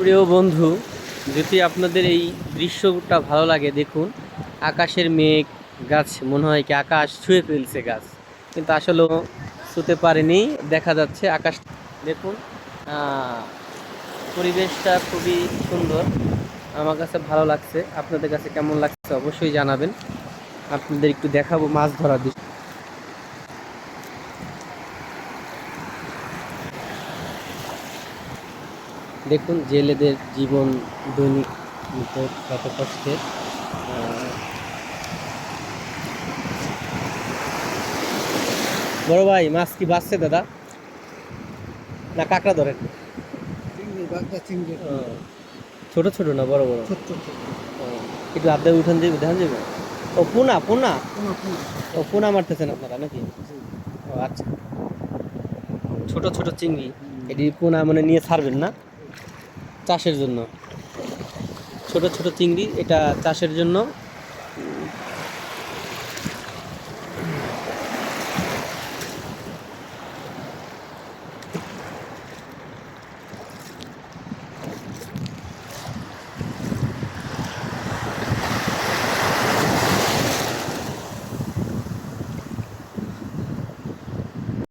প্রিয় বন্ধু, যদি আপনাদের এই দৃশ্যটা ভালো লাগে দেখুন। আকাশের মেঘ, গাছ মনে হয় কি আকাশ ছুঁয়ে ফেলছে গাছ, কিন্তু আসলে ছুঁতে পারেনি। দেখা যাচ্ছে আকাশ দেখুন। আহ, পরিবেশটা খুবই সুন্দর, আমার কাছে ভালো লাগছে। আপনাদের কাছে কেমন লাগছে অবশ্যই জানাবেন। আপনাদের একটু দেখাবো মাছ ধরার দৃশ্য। দেখুন জেলেদের জীবন, দৈনিক কত কষ্টের। বড় ভাই, মাছ কি বাঁচছে দাদা, না কাঁকড়া ধরেন? চিংড়ি, বাগদা চিংড়ি। ও, ছোট ছোট না বড় বড়? ছোট্ট ছোট্ট। ও, একটু আড্ডা উঠান যাবে, দেখান যাবে। ও পোনা পোনা। পোনা পোনা। ও পোনা মারতেছেন আপনারা নাকি? জি। ও আচ্ছা, ছোট ছোট চিংড়ি। এটি পোনা মানে নিয়ে ছাড়বেন না চাষের জন্য? ছোট ছোট চিংড়ি, এটা চাষের জন্য